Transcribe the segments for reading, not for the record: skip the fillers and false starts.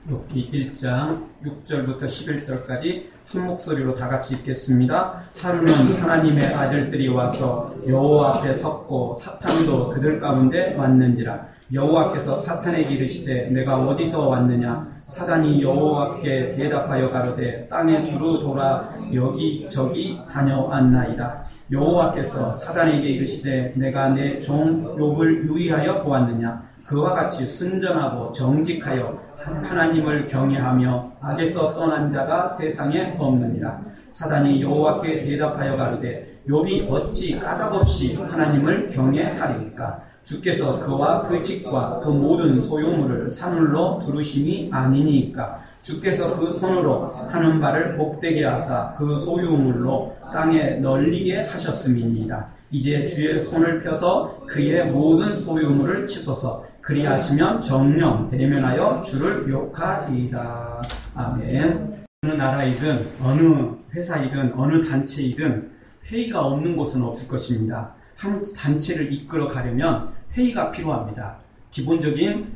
욥기 1장 6절부터 11절까지 한 목소리로 다 같이 읽겠습니다. 하루는 하나님의 아들들이 와서 여호와 앞에 섰고 사탄도 그들 가운데 왔는지라. 여호와께서 사탄에게 이르시되 내가 어디서 왔느냐. 사단이 여호와께 대답하여 가로되 땅에 두루 돌아 여기저기 다녀왔나이다. 여호와께서 사단에게 이르시되 내가 내 종 욥을 유의하여 보았느냐. 그와 같이 순전하고 정직하여 하나님을 경외하며 악에서 떠난 자가 세상에 없느니라. 사단이 여호와께 대답하여 가로되 욥이 어찌 까닭없이 하나님을 경외하리까. 주께서 그와 그 집과 그 모든 소유물을 사물로 두르심이 아니니까. 주께서 그 손으로 하는 바를 복되게 하사 그 소유물로 땅에 널리게 하셨음이니이다. 이제 주의 손을 펴서 그의 모든 소유물을 치소서. 그리하시면 정령 대면하여 주를 욕하리이다. 아멘. 어느 나라이든 어느 회사이든 어느 단체이든 회의가 없는 곳은 없을 것입니다. 한 단체를 이끌어 가려면 회의가 필요합니다. 기본적인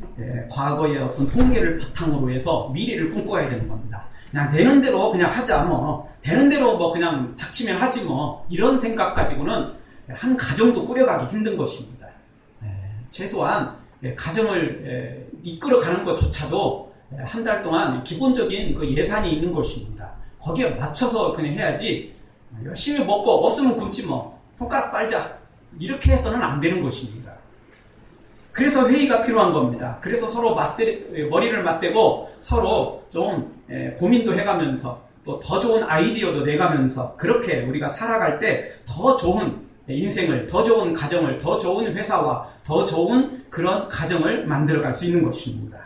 과거의 어떤 통계를 바탕으로 해서 미래를 꿈꿔야 되는 겁니다. 그냥 되는 대로 그냥 하자 되는 대로 그냥 닥치면 하지 이런 생각 가지고는 한 가정도 꾸려가기 힘든 것입니다. 최소한 가정을 이끌어가는 것조차도 한 달 동안 기본적인 그 예산이 있는 것입니다. 거기에 맞춰서 그냥 해야지 열심히 먹고 없으면 굶지 손가락 빨자 이렇게 해서는 안 되는 것입니다. 그래서 회의가 필요한 겁니다. 그래서 서로 머리를 맞대고 서로 좀 고민도 해가면서 또 더 좋은 아이디어도 내가면서 그렇게 우리가 살아갈 때 더 좋은 인생을, 더 좋은 가정을, 더 좋은 회사와 더 좋은 그런 가정을 만들어갈 수 있는 것입니다.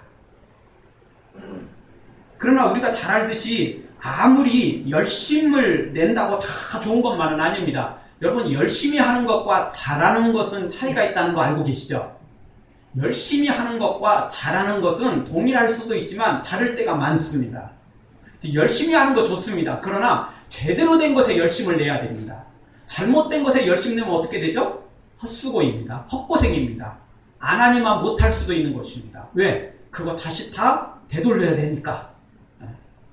그러나 우리가 잘 알듯이 아무리 열심을 낸다고 다 좋은 것만은 아닙니다. 여러분, 열심히 하는 것과 잘하는 것은 차이가 있다는 거 알고 계시죠? 열심히 하는 것과 잘하는 것은 동일할 수도 있지만 다를 때가 많습니다. 열심히 하는 거 좋습니다. 그러나 제대로 된 것에 열심을 내야 됩니다. 잘못된 것에 열심 내면 어떻게 되죠? 헛수고입니다. 헛고생입니다. 안 하니만 못할 수도 있는 것입니다. 왜? 그거 다시 다 되돌려야 되니까.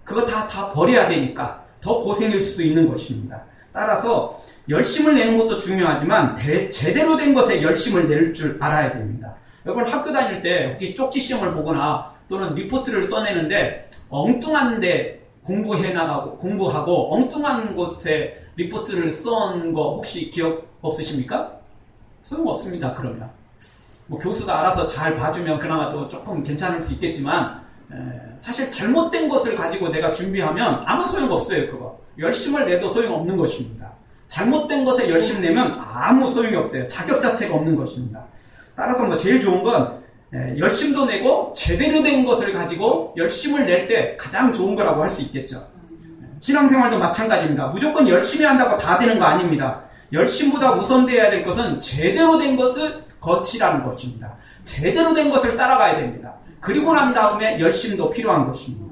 그거 다 버려야 되니까 더 고생일 수도 있는 것입니다. 따라서 열심을 내는 것도 중요하지만 제대로 된 것에 열심을 낼 줄 알아야 됩니다. 여러분 학교 다닐 때 혹시 쪽지 시험을 보거나 또는 리포트를 써내는데 엉뚱한 데 공부하고 엉뚱한 곳에 리포트를 쓴 거 혹시 기억 없으십니까? 소용없습니다. 그러면 교수가 알아서 잘 봐주면 그나마 또 조금 괜찮을 수 있겠지만 사실 잘못된 것을 가지고 내가 준비하면 아무 소용없어요. 그거 열심을 내도 소용없는 것입니다. 잘못된 것에 열심 내면 아무 소용이 없어요. 자격 자체가 없는 것입니다. 따라서 제일 좋은 건 열심도 내고 제대로 된 것을 가지고 열심을 낼 때 가장 좋은 거라고 할 수 있겠죠. 신앙생활도 마찬가지입니다. 무조건 열심히 한다고 다 되는 거 아닙니다. 열심보다 우선되어야 될 것은 제대로 된 것이라는 것입니다. 제대로 된 것을 따라가야 됩니다. 그리고 난 다음에 열심도 필요한 것입니다.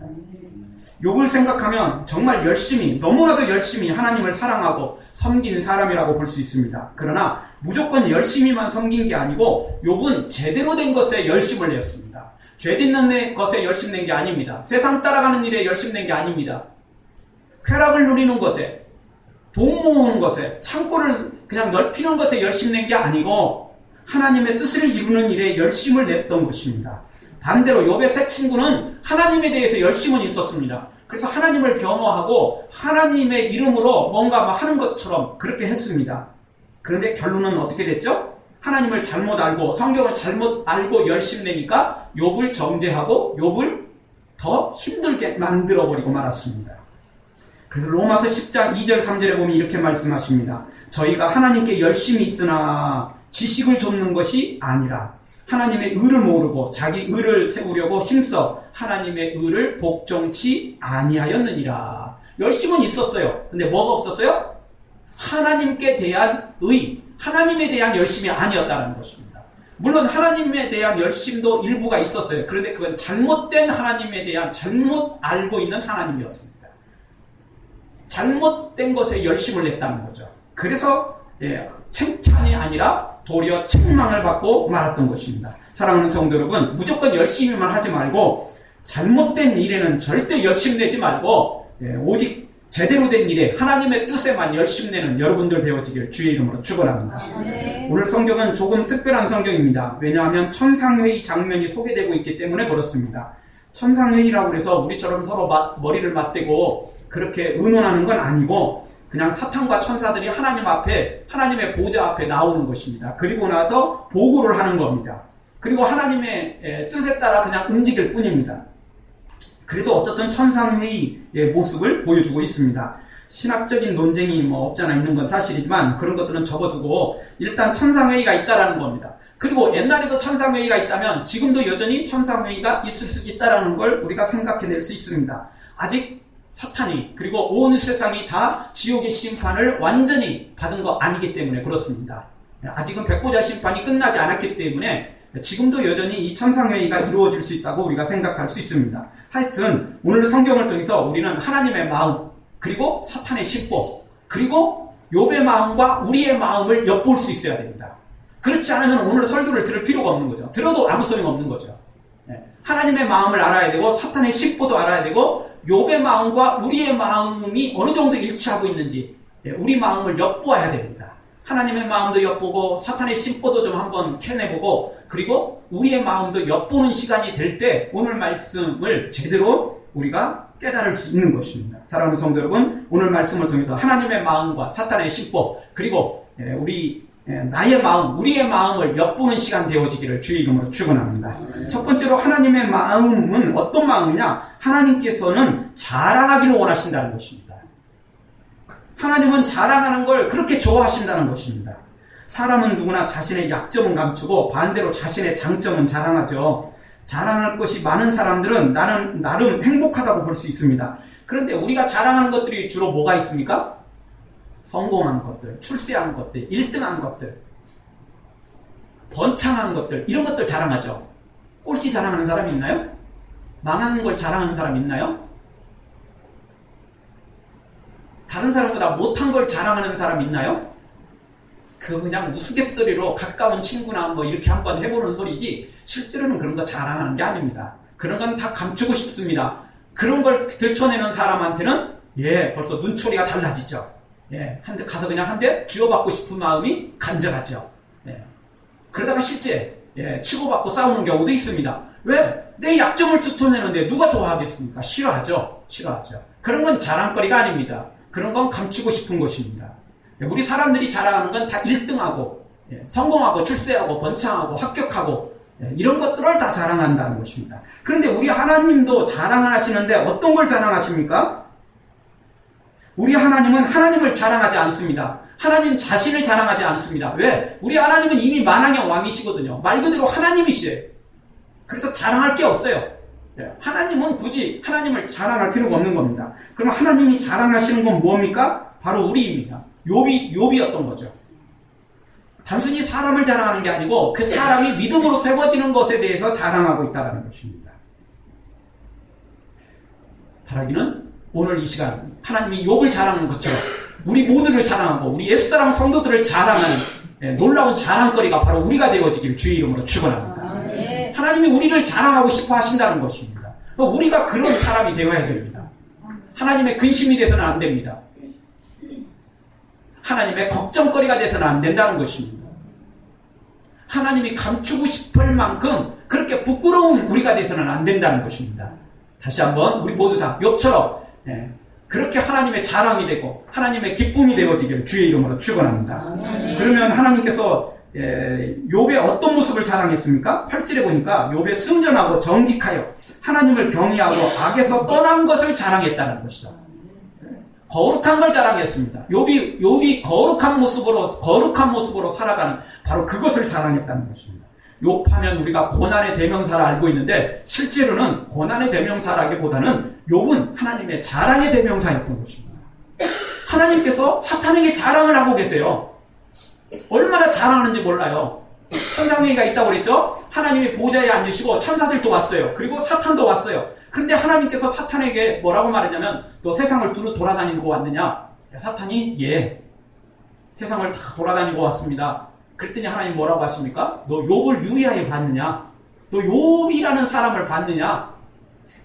욥을 생각하면 정말 열심히, 너무나도 열심히 하나님을 사랑하고 섬긴 사람이라고 볼 수 있습니다. 그러나 무조건 열심히만 섬긴 게 아니고 욥은 제대로 된 것에 열심을 내었습니다. 죄 짓는 것에 열심 낸 게 아닙니다. 세상 따라가는 일에 열심 낸 게 아닙니다. 쾌락을 누리는 것에, 돈 모으는 것에, 창고를 그냥 넓히는 것에 열심 낸 게 아니고 하나님의 뜻을 이루는 일에 열심을 냈던 것입니다. 반대로 욥의 새 친구는 하나님에 대해서 열심은 있었습니다. 그래서 하나님을 변호하고 하나님의 이름으로 뭔가 하는 것처럼 그렇게 했습니다. 그런데 결론은 어떻게 됐죠? 하나님을 잘못 알고 성경을 잘못 알고 열심 내니까 욥을 정죄하고 욥을 더 힘들게 만들어버리고 말았습니다. 그래서 로마서 10장 2절 3절에 보면 이렇게 말씀하십니다. 저희가 하나님께 열심히 있으나 지식을 좇는 것이 아니라 하나님의 의를 모르고 자기 의를 세우려고 힘써 하나님의 의를 복종치 아니하였느니라. 열심은 있었어요. 근데 뭐가 없었어요? 하나님께 대한 의, 하나님에 대한 열심이 아니었다는 것입니다. 물론 하나님에 대한 열심도 일부가 있었어요. 그런데 그건 잘못된 하나님에 대한 잘못 알고 있는 하나님이었습니다. 잘못된 것에 열심을 냈다는 거죠. 그래서 칭찬이 아니라 도리어 책망을 받고 말았던 것입니다. 사랑하는 성도 여러분, 무조건 열심히만 하지 말고 잘못된 일에는 절대 열심 내지 말고 오직 제대로 된 일에 하나님의 뜻에만 열심 내는 여러분들 되어지길 주의 이름으로 축원합니다. 오늘 성경은 조금 특별한 성경입니다. 왜냐하면 천상회의 장면이 소개되고 있기 때문에 그렇습니다. 천상회의라고 해서 우리처럼 서로 머리를 맞대고 그렇게 의논하는 건 아니고 그냥 사탄과 천사들이 하나님 앞에, 하나님의 보좌 앞에 나오는 것입니다. 그리고 나서 보고를 하는 겁니다. 그리고 하나님의 뜻에 따라 그냥 움직일 뿐입니다. 그래도 어쨌든 천상회의의 모습을 보여주고 있습니다. 신학적인 논쟁이 없잖아 있는 건 사실이지만 그런 것들은 접어두고 일단 천상회의가 있다라는 겁니다. 그리고 옛날에도 천상회의가 있다면 지금도 여전히 천상회의가 있을 수 있다라는 걸 우리가 생각해낼 수 있습니다. 아직 사탄이 그리고 온 세상이 다 지옥의 심판을 완전히 받은 거 아니기 때문에 그렇습니다. 아직은 백보자 심판이 끝나지 않았기 때문에 지금도 여전히 이 천상회의가 이루어질 수 있다고 우리가 생각할 수 있습니다. 하여튼 오늘 성경을 통해서 우리는 하나님의 마음 그리고 사탄의 심보 그리고 욥의 마음과 우리의 마음을 엿볼 수 있어야 됩니다. 그렇지 않으면 오늘 설교를 들을 필요가 없는 거죠. 들어도 아무 소용 없는 거죠. 하나님의 마음을 알아야 되고 사탄의 심보도 알아야 되고 욥의 마음과 우리의 마음이 어느 정도 일치하고 있는지 우리 마음을 엿보아야 됩니다. 하나님의 마음도 엿보고 사탄의 심보도 좀 한번 캐내보고 그리고 우리의 마음도 엿보는 시간이 될 때 오늘 말씀을 제대로 우리가 깨달을 수 있는 것입니다. 사랑하는 성도 여러분, 오늘 말씀을 통해서 하나님의 마음과 사탄의 심보 그리고 나의 마음, 우리의 마음을 엿보는 시간 되어지기를 주의 이름으로 축원합니다. 첫 번째로 하나님의 마음은 어떤 마음이냐? 하나님께서는 자랑하기를 원하신다는 것입니다. 하나님은 자랑하는 걸 그렇게 좋아하신다는 것입니다. 사람은 누구나 자신의 약점은 감추고 반대로 자신의 장점은 자랑하죠. 자랑할 것이 많은 사람들은 나름 행복하다고 볼 수 있습니다. 그런데 우리가 자랑하는 것들이 주로 뭐가 있습니까? 성공한 것들, 출세한 것들, 1등한 것들, 번창한 것들, 이런 것들 자랑하죠. 꼴찌 자랑하는 사람이 있나요? 망하는 걸 자랑하는 사람이 있나요? 다른 사람보다 못한 걸 자랑하는 사람이 있나요? 그냥 우스갯소리로 가까운 친구나 이렇게 한번 해보는 소리지 실제로는 그런 거 자랑하는 게 아닙니다. 그런 건 다 감추고 싶습니다. 그런 걸 들춰내는 사람한테는 벌써 눈초리가 달라지죠. 가서 그냥 한 대 쥐어받고 싶은 마음이 간절하죠. 그러다가 실제 치고받고 싸우는 경우도 있습니다. 왜? 내 약점을 들춰내는데 누가 좋아하겠습니까? 싫어하죠. 그런 건 자랑거리가 아닙니다. 그런 건 감추고 싶은 것입니다. 우리 사람들이 자랑하는 건 다 1등하고 성공하고 출세하고 번창하고 합격하고 이런 것들을 다 자랑한다는 것입니다. 그런데 우리 하나님도 자랑을 하시는데 어떤 걸 자랑하십니까? 우리 하나님은 하나님을 자랑하지 않습니다. 하나님 자신을 자랑하지 않습니다. 왜? 우리 하나님은 이미 만왕의 왕이시거든요. 말 그대로 하나님이시에요. 그래서 자랑할 게 없어요. 하나님은 굳이 하나님을 자랑할 필요가 없는 겁니다. 그럼 하나님이 자랑하시는 건 뭡니까? 바로 우리입니다. 욥이었던 거죠. 단순히 사람을 자랑하는 게 아니고 그 사람이 믿음으로 세워지는 것에 대해서 자랑하고 있다는 것입니다. 바라기는 오늘 이 시간 하나님이 욥을 자랑하는 것처럼 우리 모두를 자랑하고 우리 예수사랑 성도들을 자랑하는 놀라운 자랑거리가 바로 우리가 되어지길 주의 이름으로 축원합니다. 하나님이 우리를 자랑하고 싶어 하신다는 것입니다. 우리가 그런 사람이 되어야 됩니다. 하나님의 근심이 돼서는 안 됩니다. 하나님의 걱정거리가 돼서는 안 된다는 것입니다. 하나님이 감추고 싶을 만큼 그렇게 부끄러운 우리가 돼서는 안 된다는 것입니다. 다시 한번 우리 모두 다 욥처럼 그렇게 하나님의 자랑이 되고 하나님의 기쁨이 되어지기를 주의 이름으로 축원합니다. 그러면 하나님께서 욥의 어떤 모습을 자랑했습니까? 8절에 보니까 욥의 승전하고 정직하여 하나님을 경외하고 악에서 떠난 것을 자랑했다는 것이죠. 거룩한 걸 자랑했습니다. 욥이 거룩한 모습으로 살아가는 바로 그것을 자랑했다는 것입니다. 욥하면 우리가 고난의 대명사를 알고 있는데 실제로는 고난의 대명사라기보다는 욥은 하나님의 자랑의 대명사였던 것입니다. 하나님께서 사탄에게 자랑을 하고 계세요. 얼마나 자랑하는지 몰라요. 천상회의가 있다고 그랬죠? 하나님이 보좌에 앉으시고 천사들도 왔어요. 그리고 사탄도 왔어요. 그런데 하나님께서 사탄에게 뭐라고 말했냐면 너 세상을 두루 돌아다니고 왔느냐? 사탄이 세상을 다 돌아다니고 왔습니다. 그랬더니 하나님 뭐라고 하십니까? 너 욥을 유의하여 봤느냐? 너 욥이라는 사람을 봤느냐?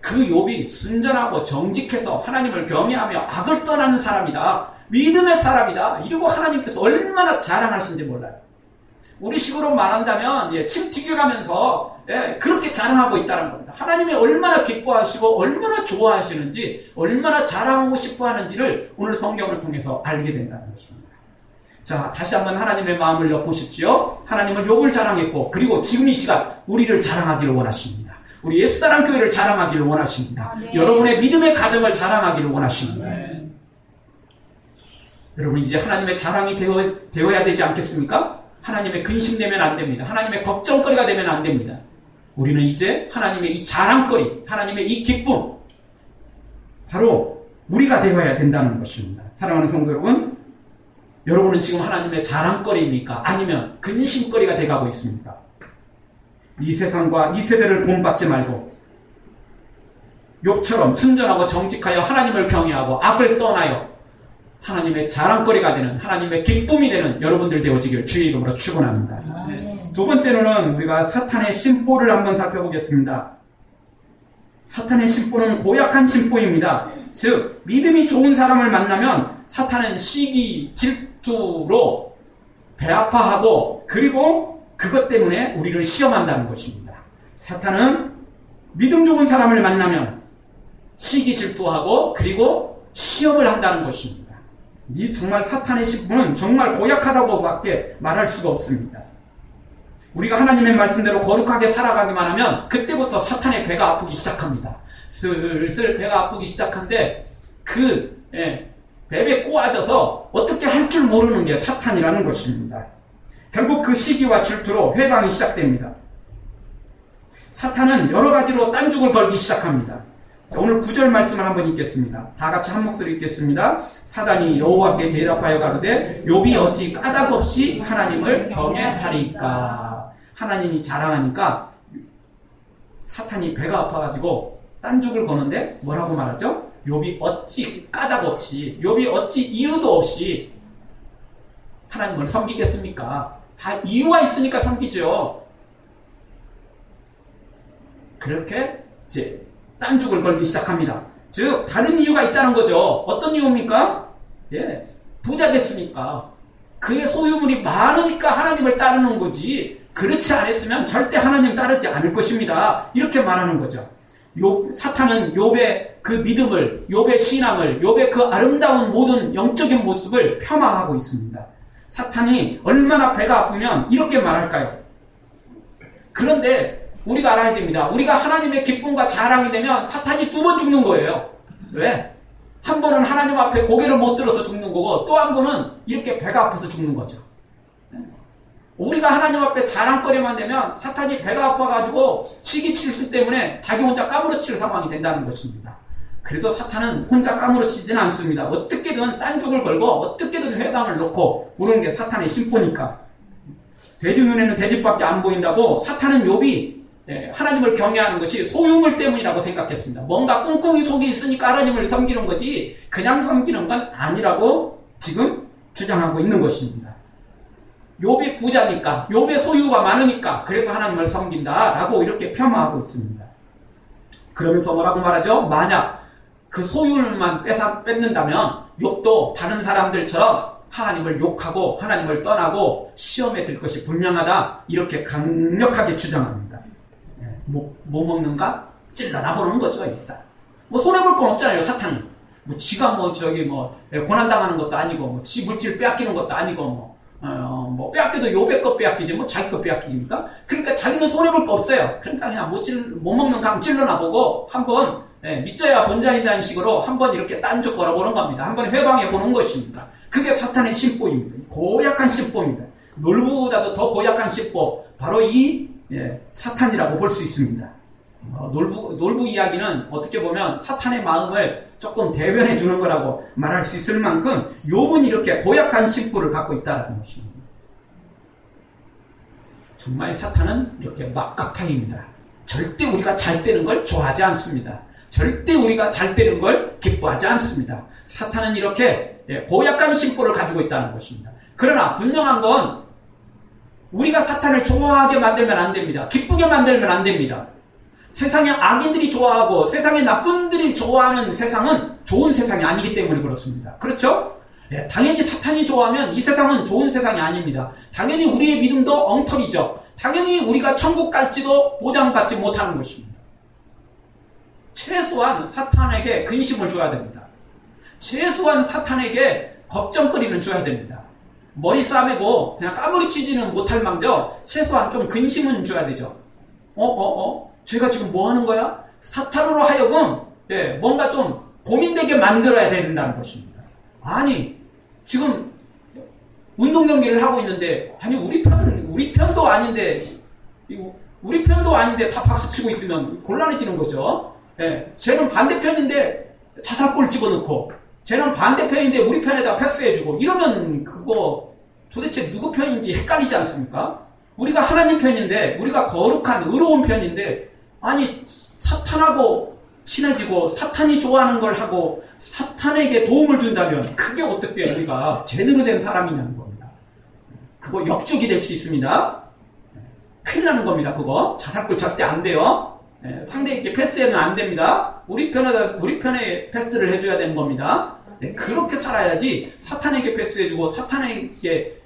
그 욥이 순전하고 정직해서 하나님을 경외하며 악을 떠나는 사람이다. 믿음의 사람이다. 이러고 하나님께서 얼마나 자랑하시는지 몰라요. 우리 식으로 말한다면 침 튀겨가면서 그렇게 자랑하고 있다는 겁니다. 하나님이 얼마나 기뻐하시고 얼마나 좋아하시는지 얼마나 자랑하고 싶어하는지를 오늘 성경을 통해서 알게 된다는 것입니다. 자, 다시 한번 하나님의 마음을 엿보십시오. 하나님은 욥을 자랑했고 그리고 지금 이 시간 우리를 자랑하기를 원하십니다. 우리 예수사랑교회를 자랑하기를 원하십니다. 네. 여러분의 믿음의 가정을 자랑하기를 원하십니다. 네. 여러분 이제 하나님의 자랑이 되어야 되지 않겠습니까? 하나님의 근심되면 안 됩니다. 하나님의 걱정거리가 되면 안 됩니다. 우리는 이제 하나님의 이 자랑거리, 하나님의 이 기쁨, 바로 우리가 되어야 된다는 것입니다. 사랑하는 성도 여러분, 여러분은 지금 하나님의 자랑거리입니까? 아니면 근심거리가 돼가고 있습니까? 이 세상과 이 세대를 본받지 말고 욥처럼 순전하고 정직하여 하나님을 경외하고 악을 떠나여 하나님의 자랑거리가 되는, 하나님의 기쁨이 되는 여러분들 되어지길 주의 이름으로 축원합니다. 두 번째로는 우리가 사탄의 심보를 한번 살펴보겠습니다. 사탄의 심보는 고약한 심보입니다. 즉 믿음이 좋은 사람을 만나면 사탄은 시기, 질투로 배아파하고 그리고 그것 때문에 우리를 시험한다는 것입니다. 사탄은 믿음 좋은 사람을 만나면 시기, 질투하고 그리고 시험을 한다는 것입니다. 이 정말 사탄의 심보는 정말 고약하다고밖에 말할 수가 없습니다. 우리가 하나님의 말씀대로 거룩하게 살아가기만 하면 그때부터 사탄의 배가 아프기 시작합니다. 슬슬 배가 아프기 시작한데 그 뱀에 꼬아져서 어떻게 할 줄 모르는 게 사탄이라는 것입니다. 결국 그 시기와 질투로 회방이 시작됩니다. 사탄은 여러 가지로 딴죽을 걸기 시작합니다. 자, 오늘 9절 말씀을 한번 읽겠습니다. 다 같이 한 목소리 읽겠습니다. 사단이 여호와께 대답하여 가로되 욥이 어찌 까닭 없이 하나님을 경외하리까. 하나님이 자랑하니까 사탄이 배가 아파가지고 딴죽을 거는데 뭐라고 말하죠? 욥이 어찌 까닭 없이, 욥이 어찌 이유도 없이 하나님을 섬기겠습니까? 다 이유가 있으니까 섬기죠. 그렇게 이제 딴죽을 걸기 시작합니다. 즉 다른 이유가 있다는 거죠. 어떤 이유입니까? 부자 됐으니까, 그의 소유물이 많으니까 하나님을 따르는 거지, 그렇지 않았으면 절대 하나님 따르지 않을 것입니다. 이렇게 말하는 거죠. 사탄은 욥의 그 믿음을, 욥의 신앙을, 욥의 그 아름다운 모든 영적인 모습을 폄하하고 있습니다. 사탄이 얼마나 배가 아프면 이렇게 말할까요? 그런데 우리가 알아야 됩니다. 우리가 하나님의 기쁨과 자랑이 되면 사탄이 2번 죽는 거예요. 왜? 한 번은 하나님 앞에 고개를 못 들어서 죽는 거고, 또 한 번은 이렇게 배가 아파서 죽는 거죠. 우리가 하나님 앞에 자랑거리만 되면 사탄이 배가 아파가지고 시기칠수 때문에 자기 혼자 까무러칠 상황이 된다는 것입니다. 그래도 사탄은 혼자 까무러치지는 않습니다. 어떻게든 딴죽을 걸고 어떻게든 회방을 놓고 오는 게 사탄의 심보니까. 돼지 눈에는 돼지밖에 안 보인다고 사탄은 욥이 하나님을 경외하는 것이 소유물 때문이라고 생각했습니다. 뭔가 꿍꿍이 속에 있으니까 하나님을 섬기는 거지 그냥 섬기는 건 아니라고 지금 주장하고 있는 것입니다. 욥이 부자니까, 욥의 소유가 많으니까 그래서 하나님을 섬긴다라고 이렇게 폄하하고 있습니다. 그러면서 뭐라고 말하죠? 만약 그 소유만 뺏는다면 욥도 다른 사람들처럼 하나님을 욕하고 하나님을 떠나고 시험에 들 것이 분명하다, 이렇게 강력하게 주장합니다. 뭐 먹는가? 찔러나보는 거죠, 일단. 뭐 손해볼 건 없잖아요, 사탄이. 뭐 지가 고난당하는 것도 아니고, 지 물질 빼앗기는 것도 아니고, 빼앗기도 욥의 것 빼앗기지, 자기 것 빼앗기니까. 그러니까 자기는 손해볼 거 없어요. 그러니까 그냥 못 먹는 감 찔러나보고, 한번, 믿져야 본자이다는 식으로 한번 이렇게 딴죽 걸어보는 겁니다. 한번 회방해 보는 것입니다. 그게 사탄의 심보입니다. 고약한 심보입니다. 놀부보다도 더 고약한 심보, 바로 이 사탄이라고 볼 수 있습니다. 놀부 이야기는 어떻게 보면 사탄의 마음을 조금 대변해 주는 거라고 말할 수 있을 만큼 욥은 이렇게 고약한 심보를 갖고 있다는 것입니다. 정말 사탄은 이렇게 막가파입니다. 절대 우리가 잘 되는 걸 좋아하지 않습니다. 절대 우리가 잘 되는 걸 기뻐하지 않습니다. 사탄은 이렇게 고약한 심보를 가지고 있다는 것입니다. 그러나 분명한 건 우리가 사탄을 좋아하게 만들면 안 됩니다. 기쁘게 만들면 안 됩니다. 세상에 악인들이 좋아하고 세상에 나쁜들이 좋아하는 세상은 좋은 세상이 아니기 때문에 그렇습니다. 그렇죠? 예, 당연히 사탄이 좋아하면 이 세상은 좋은 세상이 아닙니다. 당연히 우리의 믿음도 엉터리죠. 당연히 우리가 천국 갈지도 보장받지 못하는 것입니다. 최소한 사탄에게 근심을 줘야 됩니다. 최소한 사탄에게 걱정거리는 줘야 됩니다. 머리 싸매고 그냥 까무리치지는 못할 망정 최소한 좀 근심은 줘야 되죠. 제가 지금 뭐 하는 거야? 사탄으로 하여금 뭔가 좀 고민되게 만들어야 된다는 것입니다. 아니 지금 운동 경기를 하고 있는데 아니 우리 편도 아닌데 다 박수 치고 있으면 곤란해지는 거죠. 쟤는 반대편인데 자살골 집어넣고 쟤는 반대편인데 우리 편에다 패스해주고 이러면 그거 도대체 누구 편인지 헷갈리지 않습니까? 우리가 하나님 편인데 우리가 거룩한 의로운 편인데 아니 사탄하고 친해지고 사탄이 좋아하는 걸 하고 사탄에게 도움을 준다면 그게 어떻게 우리가 제대로 된 사람이냐는 겁니다. 그거 역적이 될 수 있습니다. 큰일 나는 겁니다. 그거 자살골 절대 안 돼요. 상대에게 패스하면 안 됩니다. 우리 편에 패스를 해줘야 되는 겁니다. 그렇게 살아야지 사탄에게 패스해주고 사탄에게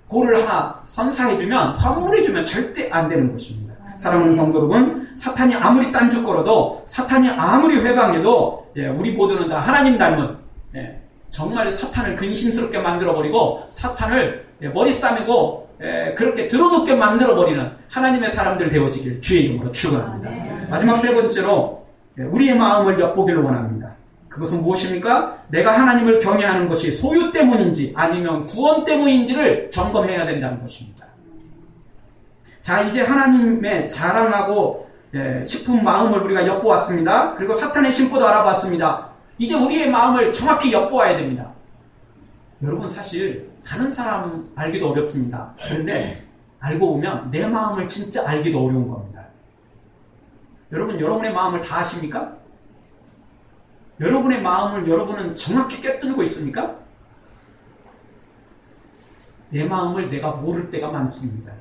골을 하나 선사해주면 선물해주면 절대 안 되는 것입니다. 사랑하는 성도 여러분, 사탄이 아무리 딴죽거려도 사탄이 아무리 회방해도 우리 모두는 다 하나님 닮은 정말 사탄을 근심스럽게 만들어버리고 사탄을 머리 싸매고 그렇게 들어눕게 만들어버리는 하나님의 사람들 되어지길 주의 이름으로 축원합니다. 마지막 세 번째로 우리의 마음을 엿보기를 원합니다. 그것은 무엇입니까? 내가 하나님을 경외하는 것이 소유 때문인지 아니면 구원 때문인지를 점검해야 된다는 것입니다. 자, 이제 하나님의 자랑하고 싶은 마음을 우리가 엿보았습니다. 그리고 사탄의 심보도 알아봤습니다. 이제 우리의 마음을 정확히 엿보아야 됩니다. 여러분 사실 다른 사람 알기도 어렵습니다. 그런데 알고 보면 내 마음을 진짜 알기도 어려운 겁니다. 여러분의 마음을 다 아십니까? 여러분의 마음을 여러분은 정확히 꿰뚫고 있습니까? 내 마음을 내가 모를 때가 많습니다.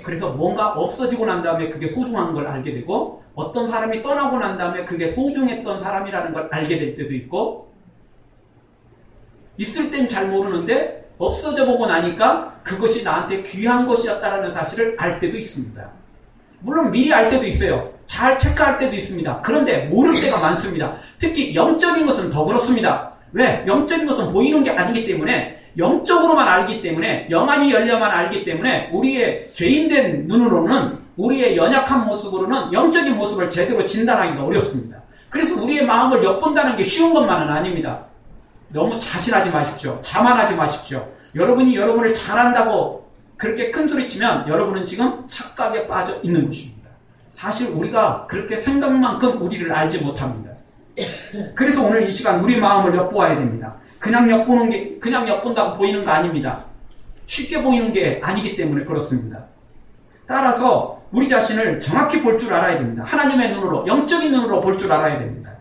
그래서 뭔가 없어지고 난 다음에 그게 소중한 걸 알게 되고 어떤 사람이 떠나고 난 다음에 그게 소중했던 사람이라는 걸 알게 될 때도 있고 있을 땐 잘 모르는데 없어져 보고 나니까 그것이 나한테 귀한 것이었다라는 사실을 알 때도 있습니다. 물론 미리 알 때도 있어요. 잘 체크할 때도 있습니다. 그런데 모를 때가 많습니다. 특히 영적인 것은 더 그렇습니다. 왜? 영적인 것은 보이는 게 아니기 때문에 영적으로만 알기 때문에 영안이 열려만 알기 때문에 우리의 죄인된 눈으로는 우리의 연약한 모습으로는 영적인 모습을 제대로 진단하기가 어렵습니다. 그래서 우리의 마음을 엿본다는 게 쉬운 것만은 아닙니다. 너무 자신하지 마십시오. 자만하지 마십시오. 여러분이 여러분을 잘한다고 그렇게 큰 소리치면 여러분은 지금 착각에 빠져 있는 것입니다. 사실 우리가 그렇게 생각만큼 우리를 알지 못합니다. 그래서 오늘 이 시간 우리 마음을 엿보아야 됩니다. 그냥 엿본다고 보이는 거 아닙니다. 쉽게 보이는 게 아니기 때문에 그렇습니다. 따라서 우리 자신을 정확히 볼 줄 알아야 됩니다. 하나님의 눈으로, 영적인 눈으로 볼 줄 알아야 됩니다.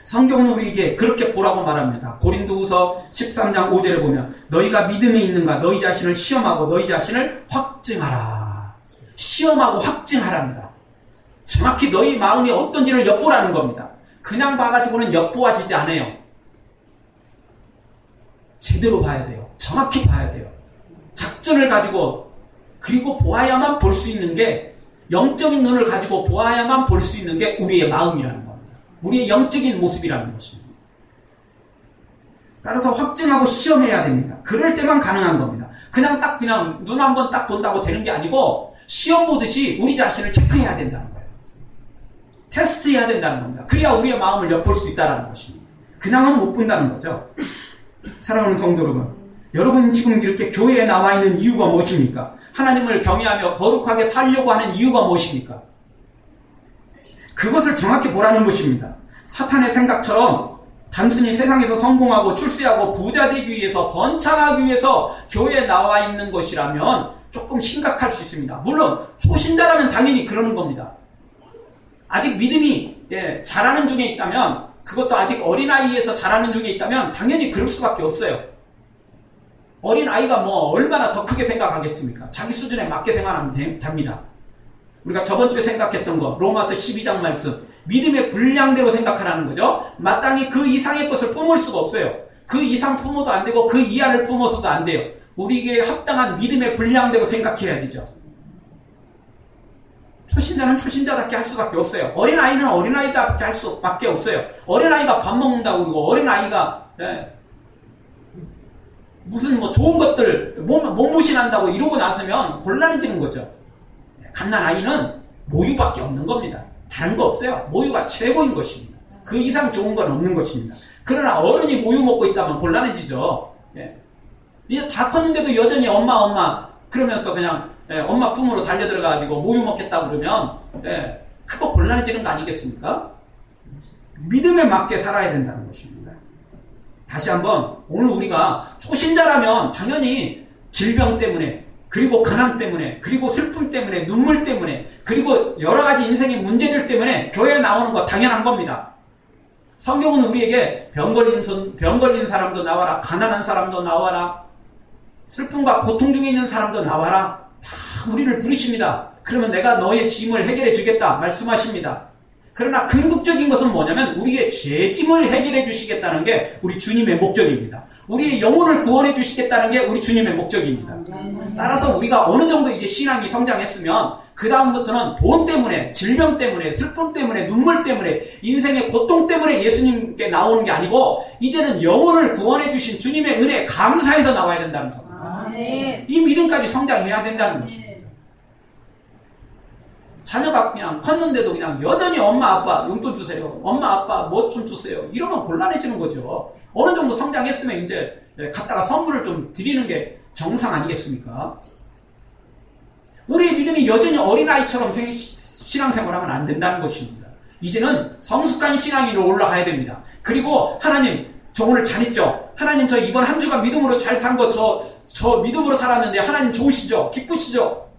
성경은 우리에게 그렇게 보라고 말합니다. 고린도후서 13장 5절에 보면 너희가 믿음이 있는가 너희 자신을 시험하고 너희 자신을 확증하라. 시험하고 확증하랍니다. 정확히 너희 마음이 어떤지를 엿보라는 겁니다. 그냥 봐가지고는 엿보아지지 않아요. 제대로 봐야 돼요. 정확히 봐야 돼요. 작전을 가지고 그리고 보아야만 볼 수 있는 게 영적인 눈을 가지고 보아야만 볼 수 있는 게 우리의 마음이라는 겁니다. 우리의 영적인 모습이라는 것입니다. 따라서 확증하고 시험해야 됩니다. 그럴 때만 가능한 겁니다. 그냥 눈 한번 딱 본다고 되는 게 아니고 시험 보듯이 우리 자신을 체크해야 된다는 거예요. 테스트해야 된다는 겁니다. 그래야 우리의 마음을 엿볼 수 있다는 것입니다. 그냥은 못 본다는 거죠. 사랑하는 성도 여러분, 여러분 지금 이렇게 교회에 나와 있는 이유가 무엇입니까? 하나님을 경외하며 거룩하게 살려고 하는 이유가 무엇입니까? 그것을 정확히 보라는 것입니다. 사탄의 생각처럼 단순히 세상에서 성공하고 출세하고 부자 되기 위해서 번창하기 위해서 교회에 나와 있는 것이라면 조금 심각할 수 있습니다. 물론 초신자라면 당연히 그러는 겁니다. 아직 믿음이 자라는 중에 있다면 그것도 아직 어린아이에서 자라는 중에 있다면 당연히 그럴 수밖에 없어요. 어린아이가 얼마나 더 크게 생각하겠습니까? 자기 수준에 맞게 생각하면 됩니다. 우리가 저번 주에 생각했던 거, 로마서 12장 말씀, 믿음의 분량대로 생각하라는 거죠. 마땅히 그 이상의 것을 품을 수가 없어요. 그 이상 품어도 안 되고 그 이하를 품어서도 안 돼요. 우리에게 합당한 믿음의 분량대로 생각해야 되죠. 초신자는 초신자답게 할 수밖에 없어요. 어린아이는 어린아이답게 할 수밖에 없어요. 어린아이가 밥 먹는다고 그러고 어린아이가 무슨 뭐 좋은 것들 몸무신한다고 이러고 나서면 곤란해지는 거죠. 갓난아이는 모유밖에 없는 겁니다. 다른 거 없어요. 모유가 최고인 것입니다. 그 이상 좋은 건 없는 것입니다. 그러나 어른이 모유 먹고 있다면 곤란해지죠. 이제 다 컸는데도 여전히 엄마 그러면서 그냥 엄마 품으로 달려들어가지고 모유 먹겠다고 그러면 크고 곤란해지는 거 아니겠습니까? 믿음에 맞게 살아야 된다는 것입니다. 다시 한번 오늘 우리가 초신자라면 당연히 질병 때문에 그리고 가난 때문에 그리고 슬픔 때문에 눈물 때문에 그리고 여러 가지 인생의 문제들 때문에 교회에 나오는 거 당연한 겁니다. 성경은 우리에게 병 걸린 사람도 나와라, 가난한 사람도 나와라, 슬픔과 고통 중에 있는 사람도 나와라, 다 우리를 부르십니다. 그러면 내가 너의 짐을 해결해 주겠다 말씀하십니다. 그러나 궁극적인 것은 뭐냐면 우리의 죄짐을 해결해 주시겠다는 게 우리 주님의 목적입니다. 우리의 영혼을 구원해 주시겠다는 게 우리 주님의 목적입니다. 따라서 우리가 어느 정도 이제 신앙이 성장했으면 그 다음부터는 돈 때문에, 질병 때문에, 슬픔 때문에, 눈물 때문에, 인생의 고통 때문에 예수님께 나오는 게 아니고 이제는 영혼을 구원해 주신 주님의 은혜에 감사해서 나와야 된다는 겁니다. 이 믿음까지 성장해야 된다는 것입니다. 자녀가 그냥 컸는데도 그냥 여전히 엄마 아빠 용돈 주세요, 엄마 아빠 뭐 좀 주세요, 이러면 곤란해지는 거죠. 어느 정도 성장했으면 이제 갖다가 선물을 좀 드리는 게 정상 아니겠습니까? 우리의 믿음이 여전히 어린아이처럼 신앙생활하면 안 된다는 것입니다. 이제는 성숙한 신앙으로 올라가야 됩니다. 그리고 하나님, 저 오늘 잘했죠? 하나님, 저 이번 한 주가 믿음으로 잘 산 거 저 믿음으로 살았는데 하나님 좋으시죠? 기쁘시죠?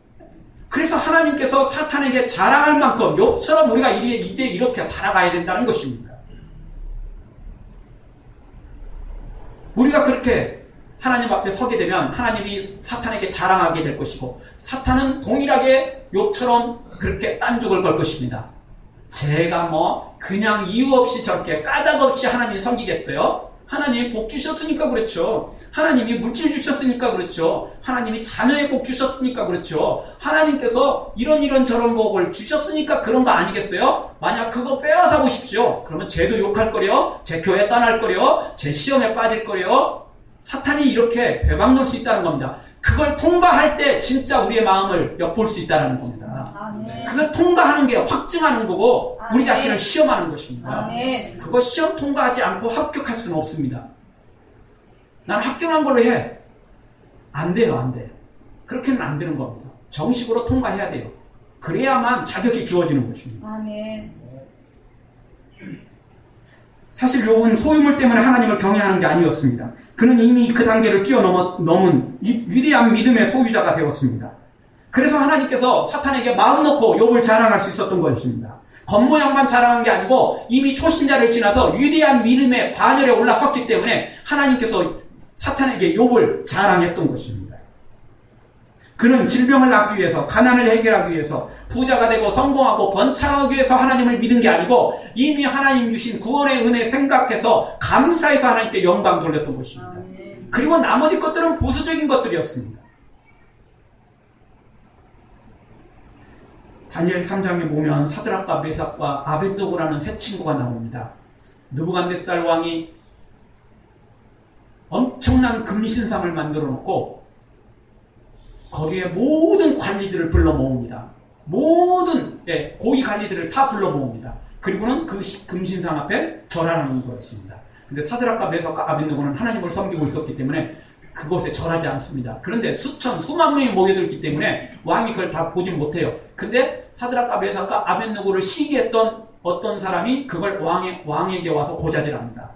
그래서 하나님께서 사탄에게 자랑할 만큼 욥처럼 우리가 이제 이렇게 살아가야 된다는 것입니다. 우리가 그렇게 하나님 앞에 서게 되면 하나님이 사탄에게 자랑하게 될 것이고 사탄은 동일하게 욥처럼 그렇게 딴죽을 걸 것입니다. 제가 뭐 그냥 이유 없이 저렇게 까닭 없이 하나님 섬기겠어요? 하나님이 복 주셨으니까 그렇죠. 하나님이 물질 주셨으니까 그렇죠. 하나님이 자녀의 복 주셨으니까 그렇죠. 하나님께서 이런 저런 복을 주셨으니까 그런 거 아니겠어요? 만약 그거 빼앗아 보십시오. 그러면 쟤도 욕할 거려, 제 교회 떠날 거려, 제 시험에 빠질 거려. 사탄이 이렇게 배방 놓을 수 있다는 겁니다. 그걸 통과할 때 진짜 우리의 마음을 엿볼 수 있다는 겁니다. 아멘. 그걸 통과하는 게 확증하는 거고 아멘. 우리 자신을 시험하는 것입니다. 아멘. 그거 시험 통과하지 않고 합격할 수는 없습니다. 난 합격한 걸로 해. 안 돼요, 안 돼요. 그렇게는 안 되는 겁니다. 정식으로 통과해야 돼요. 그래야만 자격이 주어지는 것입니다. 아멘. 사실 욥은 소유물 때문에 하나님을 경외하는 게 아니었습니다. 그는 이미 그 단계를 뛰어넘은 위대한 믿음의 소유자가 되었습니다. 그래서 하나님께서 사탄에게 마음 놓고 욥을 자랑할 수 있었던 것입니다. 겉모양만 자랑한 게 아니고 이미 초신자를 지나서 위대한 믿음의 반열에 올라섰기 때문에 하나님께서 사탄에게 욥을 자랑했던 것입니다. 그는 질병을 낫기 위해서, 가난을 해결하기 위해서, 부자가 되고 성공하고 번창하기 위해서 하나님을 믿은 게 아니고 이미 하나님 주신 구원의 은혜 생각해서 감사해서 하나님께 영광 돌렸던 것입니다. 그리고 나머지 것들은 보수적인 것들이었습니다. 다니엘 3장에 보면 사드락과 메삭과 아벳느고라는 세 친구가 나옵니다. 느부갓네살 왕이 엄청난 금신상을 만들어 놓고 거기에 모든 관리들을 불러 모읍니다. 모든 고위 관리들을 다 불러 모읍니다. 그리고는 그 금신상 앞에 절하는 거였습니다. 근데 사드락과 메삭과 아벳느고는 하나님을 섬기고 있었기 때문에 그곳에 절하지 않습니다. 그런데 수만 명이 모여들기 때문에 왕이 그걸 다 보지 못해요. 근데 사드락과 메삭과 아벳느고를 시기했던 어떤 사람이 그걸 왕에게 와서 고자질합니다.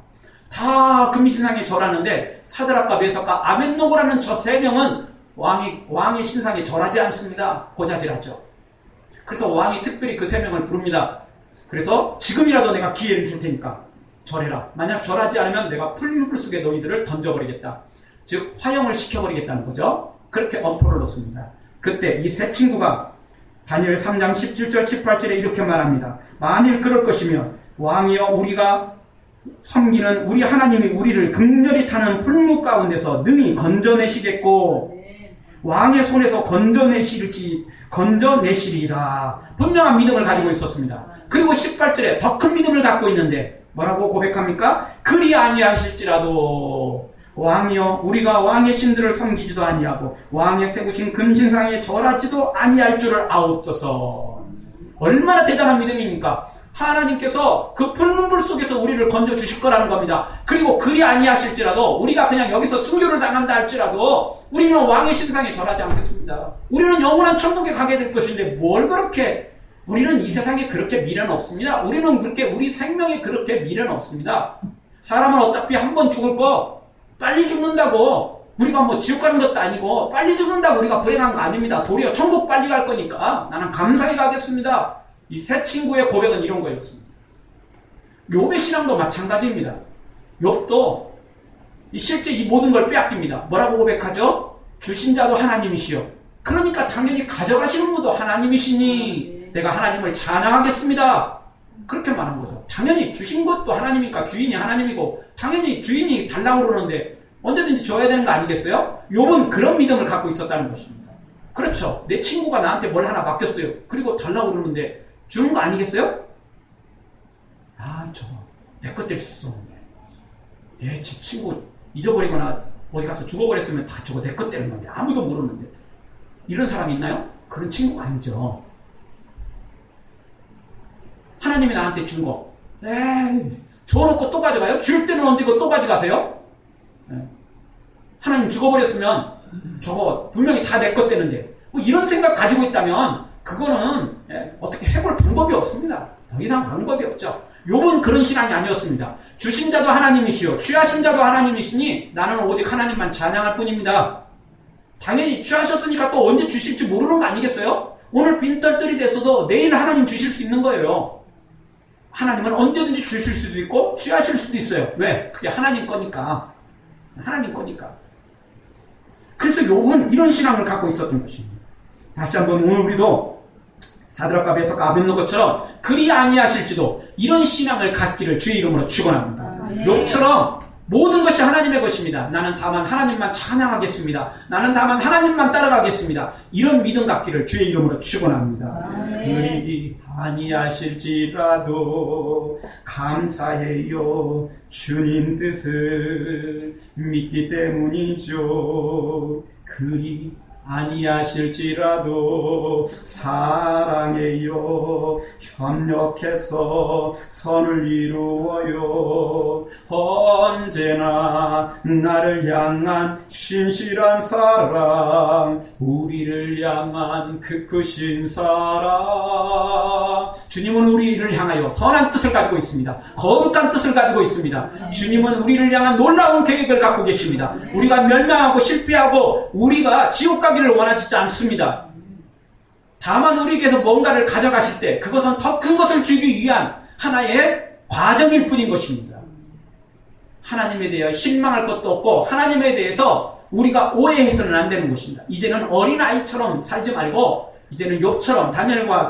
다 금신상에 절하는데 사드락과 메삭과 아벳느고라는 저 세 명은 왕의 신상에 절하지 않습니다. 고자질하죠. 그래서 왕이 특별히 그 세 명을 부릅니다. 그래서 지금이라도 내가 기회를 줄 테니까 절해라. 만약 절하지 않으면 내가 풀물 속에 너희들을 던져버리겠다. 즉 화형을 시켜버리겠다는 거죠. 그렇게 엄포를 놓습니다. 그때 이 세 친구가 다니엘 3장 17절 18절에 이렇게 말합니다. 만일 그럴 것이면 왕이여 우리가 섬기는 우리 하나님이 우리를 극렬히 타는 풀무 가운데서 능히 건져내시겠고 왕의 손에서 건져내시리이다. 분명한 믿음을 가지고 있었습니다. 그리고 18절에 더 큰 믿음을 갖고 있는데 뭐라고 고백합니까? 그리 아니하실지라도 왕이여 우리가 왕의 신들을 섬기지도 아니하고 왕의 세우신 금신상에 절하지도 아니할 줄을 아옵소서. 얼마나 대단한 믿음입니까? 하나님께서 그 풀문불 속에서 우리를 건져주실 거라는 겁니다. 그리고 그리 아니하실지라도 우리가 그냥 여기서 순교를 당한다 할지라도 우리는 왕의 신상에 절하지 않겠습니다. 우리는 영원한 천국에 가게 될 것인데 뭘 그렇게, 우리는 이 세상에 그렇게 미련 없습니다. 우리는 그렇게 우리 생명에 그렇게 미련 없습니다. 사람은 어차피 한 번 죽을 거 빨리 죽는다고 우리가 뭐 지옥 가는 것도 아니고 빨리 죽는다고 우리가 불행한 거 아닙니다. 도리어 천국 빨리 갈 거니까 나는 감사히 가겠습니다. 이 세 친구의 고백은 이런 거였습니다. 욥의 신앙도 마찬가지입니다. 욥도 실제 이 모든 걸 빼앗깁니다. 뭐라고 고백하죠? 주신 자도 하나님이시여. 그러니까 당연히 가져가시는 분도 하나님이시니 내가 하나님을 찬양하겠습니다. 그렇게 말한 거죠. 당연히 주신 것도 하나님이니까 주인이 하나님이고 당연히 주인이 달라고 그러는데 언제든지 줘야 되는 거 아니겠어요? 욥은 그런 믿음을 갖고 있었다는 것입니다. 그렇죠. 내 친구가 나한테 뭘 하나 맡겼어요. 그리고 달라고 그러는데 주는 거 아니겠어요? 아, 저거 내 것 될 수 있었는데 제 친구 잊어버리거나 어디 가서 죽어버렸으면 다 저거 내 것 되는 건데 아무도 모르는데 이런 사람이 있나요? 그런 친구가 아니죠. 하나님이 나한테 준 거 줘놓고 또 가져가요? 줄 때는 언제고 또 가져가세요? 하나님 죽어버렸으면 저거 분명히 다 내 것 되는데 뭐 이런 생각 가지고 있다면 그거는 어떻게 해볼 방법이 없습니다. 더 이상 방법이 없죠. 욥은 그런 신앙이 아니었습니다. 주신 자도 하나님이시오 취하신 자도 하나님이시니 나는 오직 하나님만 찬양할 뿐입니다. 당연히 취하셨으니까 또 언제 주실지 모르는 거 아니겠어요? 오늘 빈털들이 됐어도 내일 하나님 주실 수 있는 거예요. 하나님은 언제든지 주실 수도 있고 취하실 수도 있어요. 왜? 그게 하나님 거니까. 하나님 거니까. 그래서 욥은 이런 신앙을 갖고 있었던 것입니다. 다시 한번 오늘 우리도 사드락과 메삭과 아벳노고처럼 그리 아니하실지도 이런 신앙을 갖기를 주의 이름으로 축원합니다. 욥처럼 모든 것이 하나님의 것입니다. 나는 다만 하나님만 찬양하겠습니다. 나는 다만 하나님만 따라가겠습니다. 이런 믿음 갖기를 주의 이름으로 축원합니다. 그리 아니하실지라도 감사해요. 주님 뜻을 믿기 때문이죠. 그리 아니하실지라도 사랑해요. 협력해서 선을 이루어요. 언제나 나를 향한 신실한 사랑, 우리를 향한 그 크신 사랑. 주님은 우리를 향하여 선한 뜻을 가지고 있습니다. 거룩한 뜻을 가지고 있습니다. 주님은 우리를 향한 놀라운 계획을 갖고 계십니다. 우리가 멸망하고 실패하고 우리가 지옥 가기를 원하지 않습니다. 다만 우리에게서 뭔가를 가져가실 때 그것은 더 큰 것을 주기 위한 하나의 과정일 뿐인 것입니다. 하나님에 대해 실망할 것도 없고 하나님에 대해서 우리가 오해해서는 안 되는 것입니다. 이제는 어린아이처럼 살지 말고 이제는 욥처럼 다니엘과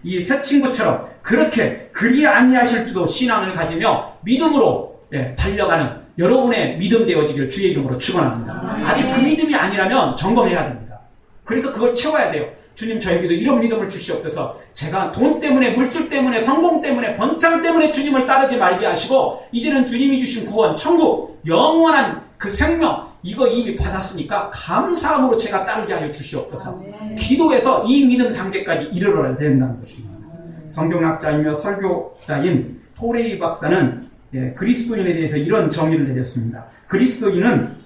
이 세 친구처럼 그렇게 그리 아니하실지도 신앙을 가지며 믿음으로 달려가는 여러분의 믿음 되어지기를 주의 이름으로 축원합니다. 아직 그 믿음이 아니라면 점검해야 됩니다. 그래서 그걸 채워야 돼요. 주님 저에게도 이런 믿음을 주시옵소서. 제가 돈 때문에 물질 때문에 성공 때문에 번창 때문에 주님을 따르지 말게 하시고 이제는 주님이 주신 구원 천국 영원한 그 생명 이거 이미 받았으니까 감사함으로 제가 따르게 하여 주시옵소서. 기도해서 이 믿음 단계까지 이르러야 된다는 것입니다. 성경학자이며 설교자인 토레이 박사는 그리스도인에 대해서 이런 정의를 내렸습니다. 그리스도인은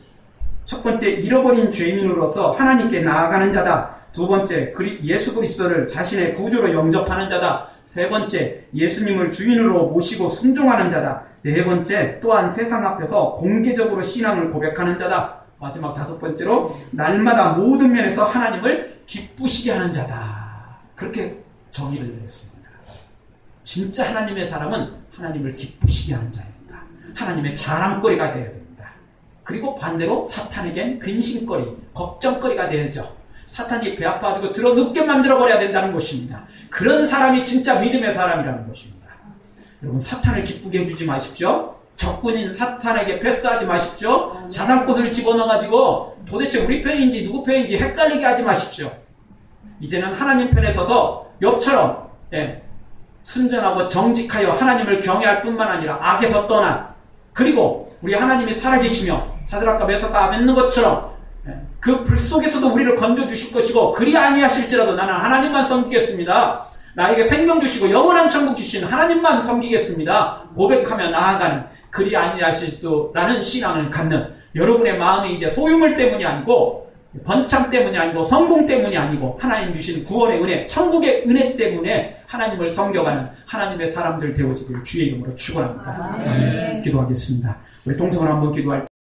첫 번째 잃어버린 죄인으로서 하나님께 나아가는 자다. 두 번째 예수 그리스도를 자신의 구주로 영접하는 자다. 세 번째 예수님을 주인으로 모시고 순종하는 자다. 네 번째 또한 세상 앞에서 공개적으로 신앙을 고백하는 자다. 마지막 다섯 번째로 날마다 모든 면에서 하나님을 기쁘시게 하는 자다. 그렇게 정의를 내렸습니다. 진짜 하나님의 사람은 하나님을 기쁘시게 하는 자입니다. 하나님의 자랑거리가 되어야 됩니다. 그리고 반대로 사탄에겐 근심거리, 걱정거리가 되죠. 사탄이 배 아파가지고 들어 눕게 만들어버려야 된다는 것입니다. 그런 사람이 진짜 믿음의 사람이라는 것입니다. 여러분, 사탄을 기쁘게 해주지 마십시오. 적군인 사탄에게 패스하지 마십시오. 자산꽃을 집어넣어가지고 도대체 우리 편인지 누구 편인지 헷갈리게 하지 마십시오. 이제는 하나님 편에 서서 욥처럼 순전하고 정직하여 하나님을 경외할 뿐만 아니라 악에서 떠난, 그리고 우리 하나님이 살아계시며 사드락과 메삭과 아벳느고처럼 그 불 속에서도 우리를 건져주실 것이고, 그리 아니하실지라도 나는 하나님만 섬기겠습니다. 나에게 생명 주시고 영원한 천국 주신 하나님만 섬기겠습니다. 고백하며 나아가는, 그리 아니하실지라는 신앙을 갖는 여러분의 마음이 이제 소유물 때문이 아니고, 번창 때문이 아니고, 성공 때문이 아니고, 하나님 주신 구원의 은혜, 천국의 은혜 때문에 하나님을 섬겨가는 하나님의 사람들 되어지길 주의 이름으로 축원합니다. 기도하겠습니다. 우리 동성을 한번 기도할 때